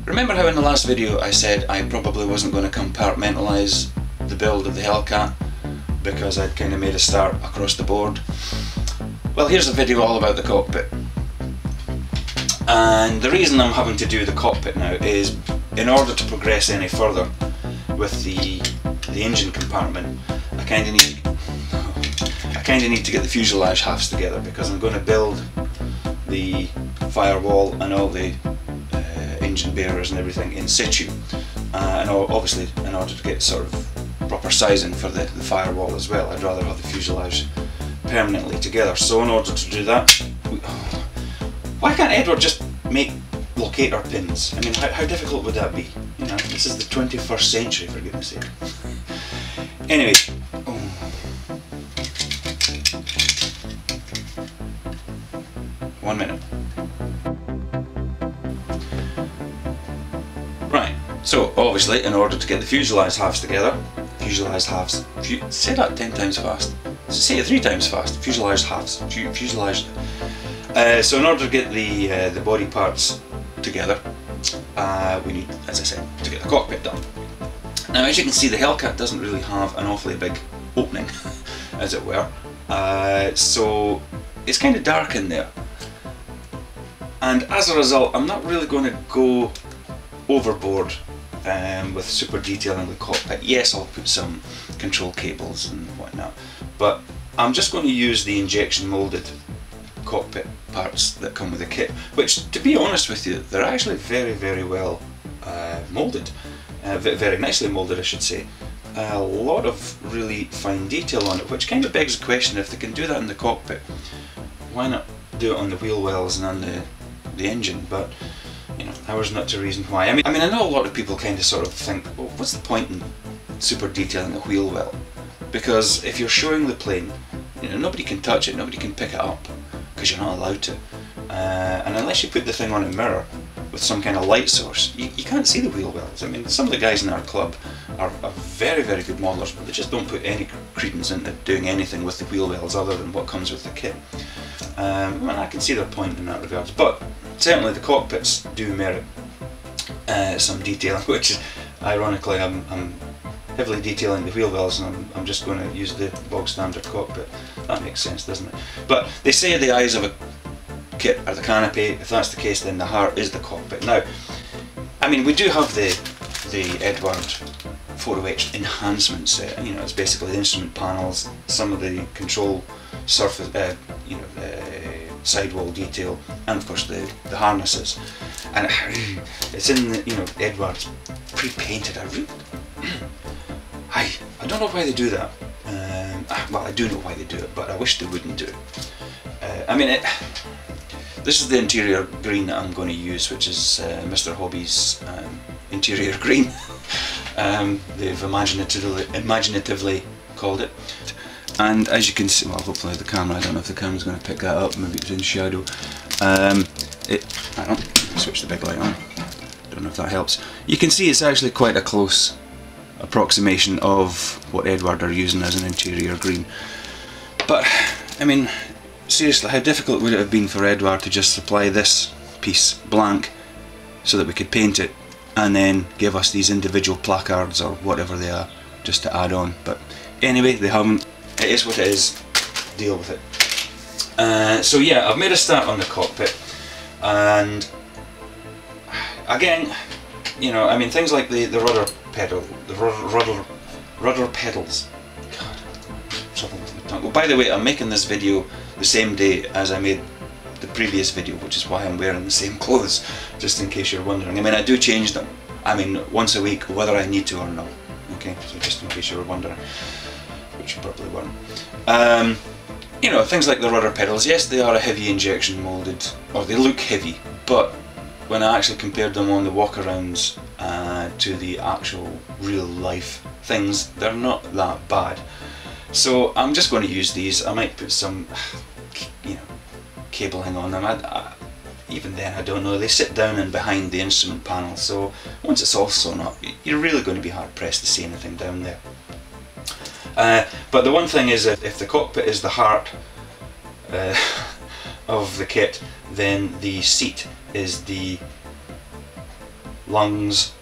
Remember how in the last video I said I probably wasn't going to compartmentalise the build of the Hellcat because I'd kind of made a start across the board? Well, here's a video all about the cockpit. And the reason I'm having to do the cockpit now is in order to progress any further with the engine compartment, I kind of need to get the fuselage halves together, because I'm going to build the firewall and all the engine bearers and everything in situ, and obviously in order to get sort of proper sizing for the firewall as well, I'd rather have the fuselage permanently together. So in order to do that, why can't Edward just make locator pins? I mean, how difficult would that be? You know, this is the 21st century, for goodness sake. Anyway, one minute. Right, so obviously in order to get the fuselage halves together, say that 10 times fast, say it 3 times fast, fuselage halves, fuselage. So in order to get the body parts together, we need, as I said, to get the cockpit done. Now, as you can see, the Hellcat doesn't really have an awfully big opening, as it were, so it's kind of dark in there. And as a result, I'm not really going to go overboard with super detailing the cockpit. Yes, I'll put some control cables and whatnot, but I'm just going to use the injection moulded cockpit parts that come with the kit, which, to be honest with you, they're actually very, very well moulded, very nicely moulded, I should say. A lot of really fine detail on it, which kind of begs the question, if they can do that in the cockpit, why not do it on the wheel wells and on the engine? But you know, ours not to reason why. I mean, I know a lot of people kind of sort of think, well, what's the point in super detailing a wheel well? Because if you're showing the plane, you know, nobody can touch it, nobody can pick it up, because you're not allowed to. And unless you put the thing on a mirror with some kind of light source, you can't see the wheel wells. I mean, some of the guys in our club are very, very good modelers, but they just don't put any credence into doing anything with the wheel wells other than what comes with the kit. Well, I can see their point in that regard, but certainly the cockpits do merit some detailing, which is, ironically, I'm heavily detailing the wheel wells, and I'm just going to use the bog standard cockpit. That makes sense, doesn't it? But they say the eyes of a kit are the canopy. If that's the case, then the heart is the cockpit. Now, I mean, we do have the Edward photo-etched enhancement set. You know, it's basically the instrument panels, some of the control surface, you know, sidewall detail, and of course the harnesses. And it's in the, you know, Edward's pre-painted. I don't know why they do that. Well, I do know why they do it, but I wish they wouldn't do it. I mean, this is the interior green that I'm going to use, which is Mr. Hobby's interior green. They've imaginatively called it. And as you can see, well, hopefully the camera, I don't know if the camera's going to pick that up, maybe it's in shadow. Hang on, switch the big light on. Don't know if that helps. You can see it's actually quite a close approximation of what Edward are using as an interior green. But, I mean, seriously, how difficult would it have been for Edward to just supply this piece blank so that we could paint it and then give us these individual placards or whatever they are just to add on? But anyway, they haven't. It is what it is. Deal with it. So yeah, I've made a start on the cockpit, and again, you know, I mean, things like the rudder pedal, the rudder pedals. God, trouble with my tongue. Well, by the way, I'm making this video the same day as I made the previous video, which is why I'm wearing the same clothes, just in case you're wondering. I mean, I do change them. I mean, once a week, whether I need to or not. Okay, so just in case you were wondering, which you probably weren't. You know, things like the rudder pedals, yes, they are a heavy injection moulded, or they look heavy, but when I actually compared them on the walkarounds to the actual real life things, they're not that bad. So I'm just going to use these. I might put some, you know, cabling on them. Even then, I don't know. They sit down and behind the instrument panel, so once it's all sewn up, you're really going to be hard pressed to see anything down there. But the one thing is, if the cockpit is the heart of the kit, then the seat is the lungs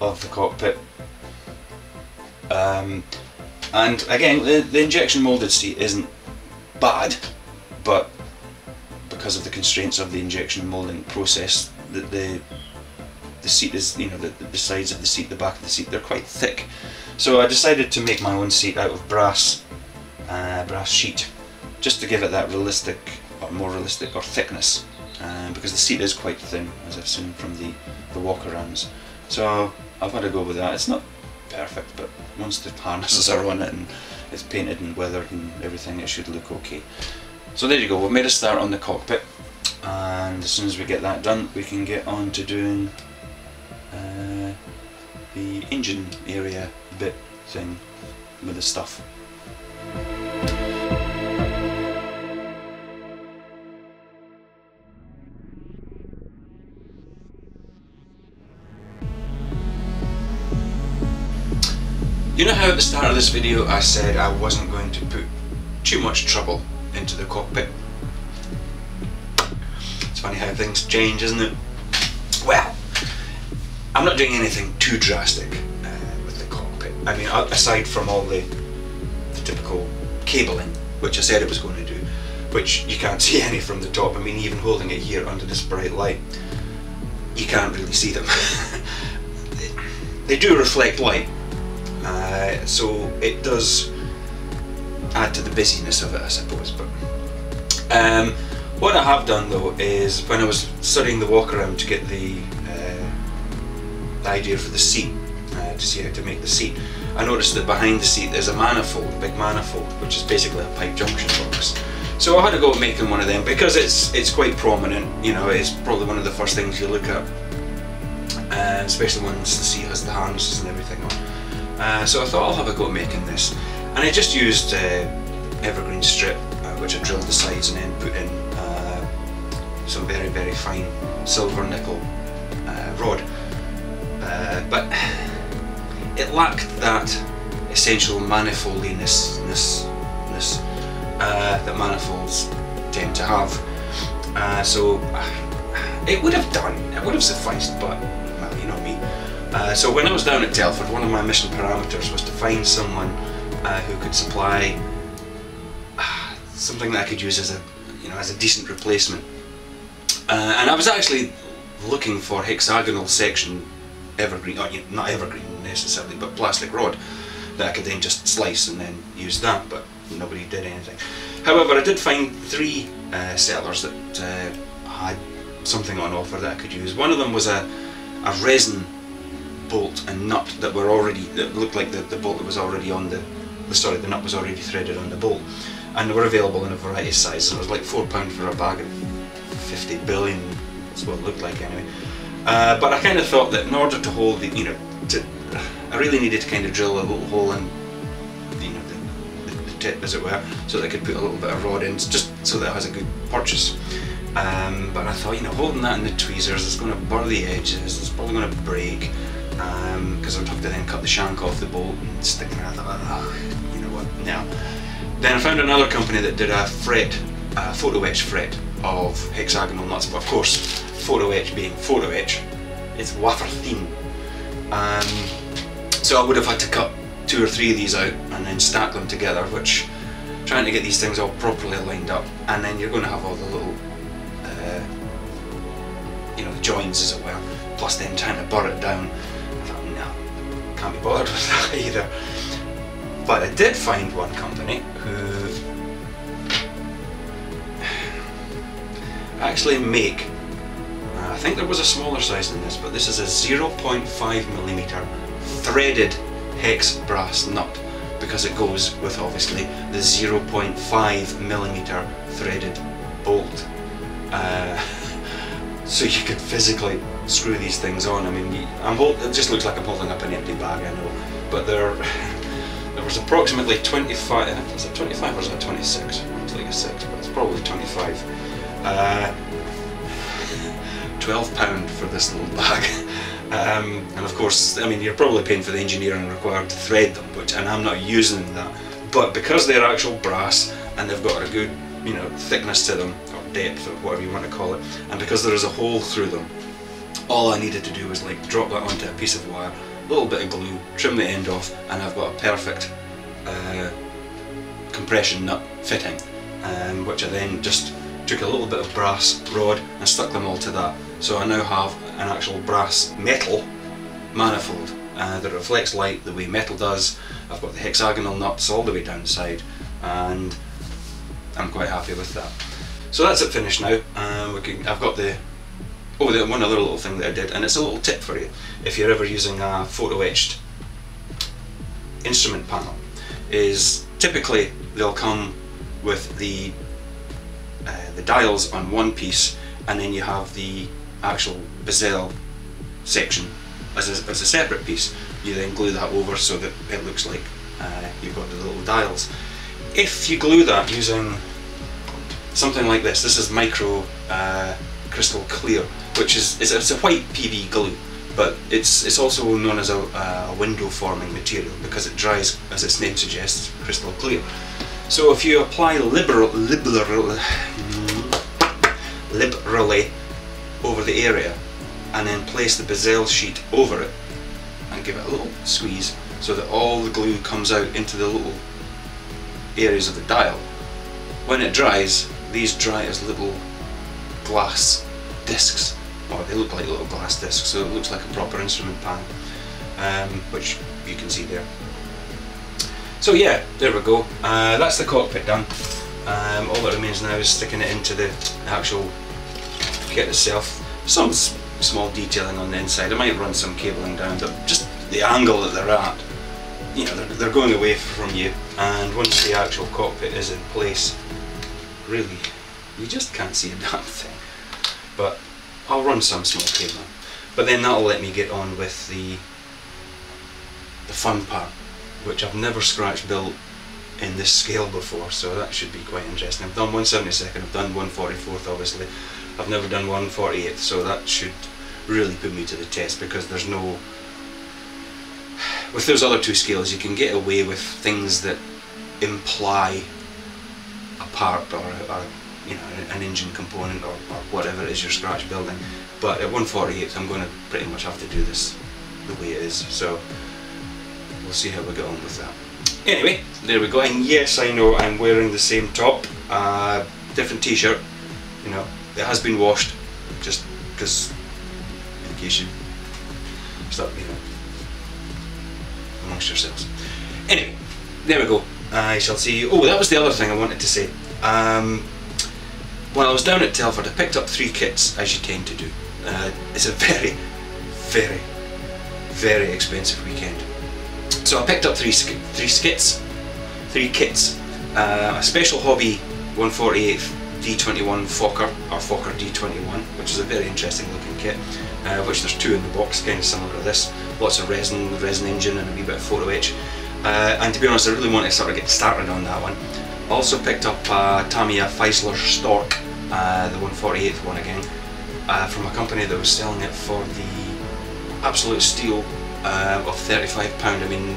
of the cockpit. And again, the injection molded seat isn't bad, but because of the constraints of the injection molding process, the seat is, you know, the sides of the seat, the back of the seat, they're quite thick. So I decided to make my own seat out of brass sheet, just to give it that realistic, or more realistic, or thickness, because the seat is quite thin, as I've seen from the walk-arounds. So I've had to go with that. It's not perfect, but once the harnesses are on it and it's painted and weathered and everything, it should look okay. So there you go, we've made a start on the cockpit, and as soon as we get that done, we can get on to doing the engine area bit thing with the stuff. You know how at the start of this video I said I wasn't going to put too much trouble into the cockpit? It's funny how things change, isn't it? Well, I'm not doing anything too drastic with the cockpit. I mean, aside from all the typical cabling, which I said it was going to do, which you can't see any from the top. I mean, even holding it here under this bright light, you can't really see them. They do reflect light. So it does add to the busyness of it, I suppose. But what I have done though is, when I was studying the walk around to get the idea for the seat, to see how to make the seat, I noticed that behind the seat there's a manifold, a big manifold, which is basically a pipe junction box. So I had to go making one of them because it's quite prominent. You know, it's probably one of the first things you look at, especially once the seat has the harnesses and everything on. So I thought I'll have a go at making this, and I just used evergreen strip, which I drilled the sides and then put in some very, very fine silver nickel rod, but it lacked that essential manifoldiness that manifolds tend to have. So it would have done, it would have sufficed, but well, you know me. So when I was down at Telford, one of my mission parameters was to find someone who could supply something that I could use as a, you know, as a decent replacement. And I was actually looking for hexagonal section evergreen, or not evergreen necessarily, but plastic rod that I could then just slice and then use that, but nobody did anything. However, I did find 3 sellers that had something on offer that I could use. One of them was a resin bolt and nut that were already, that looked like the bolt that was already on the nut was already threaded on the bolt, and they were available in a variety of sizes. It was like £4 for a bag of 50 billion, that's what it looked like anyway. But I kind of thought that in order to hold the, you know, I really needed to kind of drill a little hole in, you know, the tip, as it were, so that I could put a little bit of rod in, just so that it has a good purchase. But I thought, you know, holding that in the tweezers, it's going to burr the edges, it's probably going to break, because I would have to then cut the shank off the bolt and stick it in. I thought, oh, you know what, no. Then I found another company that did a photo etch fret of hexagonal nuts, but of course, photo etch being photo etch, it's wafer thin. So I would have had to cut 2 or 3 of these out and then stack them together, which, trying to get these things all properly lined up, and then you're going to have all the little, you know, the joins, as it were, plus then trying to burr it down. I thought, no, can't be bothered with that either. But I did find one company who actually make, I think there was a smaller size than this, but this is a 0.5mm threaded hex brass nut, because it goes with obviously the 0.5mm threaded bolt. So you could physically screw these things on. I mean, it just looks like I'm holding up an empty bag, I know, but there was approximately 25, is it 25 or is it 26? It's like a 6, but it's probably 25. £12 for this little bag. And of course, I mean, you're probably paying for the engineering required to thread them, and I'm not using that. But because they're actual brass and they've got a good, you know, thickness to them, or depth, or whatever you want to call it, and because there is a hole through them, all I needed to do was like drop that onto a piece of wire, a little bit of glue, trim the end off, and I've got a perfect compression nut fitting, which I then just took a little bit of brass rod and stuck them all to that. So I now have an actual brass metal manifold that reflects light the way metal does. I've got the hexagonal nuts all the way down the side, and I'm quite happy with that. So that's it finished now. I've got the one other little thing that I did, and it's a little tip for you if you're ever using a photo etched instrument panel, is typically they'll come with the dials on one piece, and then you have the actual bezel section as a separate piece. You then glue that over so that it looks like you've got the little dials. If you glue that using something like this is micro crystal clear, which it's a white PV glue, but it's also known as a window forming material because it dries, as its name suggests, crystal clear. So if you apply liberally over the area and then place the bezel sheet over it and give it a little squeeze so that all the glue comes out into the little areas of the dial, when it dries, these dry as little glass discs, or they look like little glass discs, so it looks like a proper instrument panel, which you can see there. So yeah, there we go. That's the cockpit done. All that remains now is sticking it into the actual kit itself. Some small detailing on the inside. I might run some cabling down, but just the angle that they're at, you know, they're going away from you, and once the actual cockpit is in place, really, you just can't see a damn thing. But I'll run some small cabling, but then that'll let me get on with the fun part, which I've never scratch built in this scale before, so that should be quite interesting. I've done 1/72, I've done 1/44, obviously. I've never done 1/48, so that should really put me to the test, because there's no... With those other two scales, you can get away with things that imply a part or you know, an engine component or whatever it is you're scratch building. But at 1/48, I'm going to pretty much have to do this the way it is, so we'll see how we get on with that. Anyway, there we go, and yes, I know I'm wearing the same top, different t-shirt, you know, it has been washed, just because, in case you start, you know, amongst yourselves. Anyway, there we go, I shall see you. Oh, that was the other thing I wanted to say. When I was down at Telford, I picked up 3 kits, as you tend to do. It's a very, very, very expensive weekend. So I picked up 3 kits. A Special Hobby 1/48 D21 Fokker, or Fokker D21, which is a very interesting looking kit, which there's 2 in the box, kind of similar to this. Lots of resin, the resin engine, and a wee bit of photo etch. And to be honest, I really want to sort of get started on that one. I also picked up Tamiya Feisler Stork, the 1/48 one again, from a company that was selling it for the absolute steal of £35. I mean,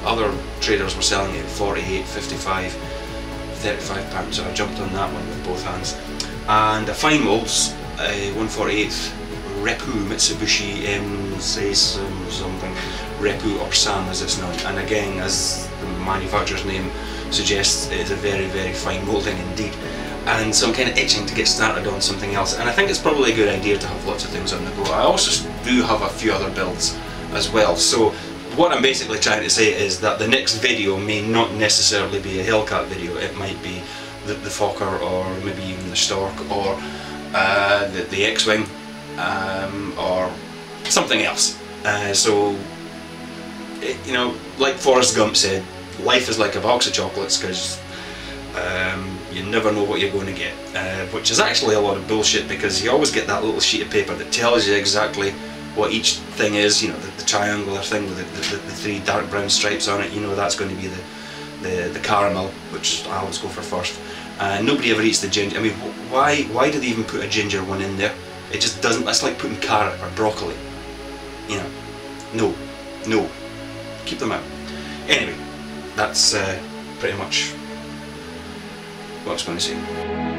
other traders were selling it at 48, 55, £35, so I jumped on that one with both hands. And a Fine Molds, a 1/48 Repu Mitsubishi M6 something, Repu or Sam as it's known, and again, as the manufacturer's name suggests, it is a very, very fine moulding indeed. And so I'm kind of itching to get started on something else, and I think it's probably a good idea to have lots of things on the go. I also do have a few other builds as well, so what I'm basically trying to say is that the next video may not necessarily be a Hellcat video. It might be the Fokker, or maybe even the Stork, or the X-Wing, or something else. So, you know, like Forrest Gump said, life is like a box of chocolates, because you never know what you're going to get, which is actually a lot of bullshit, because you always get that little sheet of paper that tells you exactly what each thing is. You know, the triangular thing with the 3 dark brown stripes on it, you know that's going to be the caramel, which I always go for first. Nobody ever eats the ginger. I mean, why do they even put a ginger one in there? It just doesn't. That's like putting carrot or broccoli. You know, no, keep them out. Anyway, that's pretty much what I was going to say.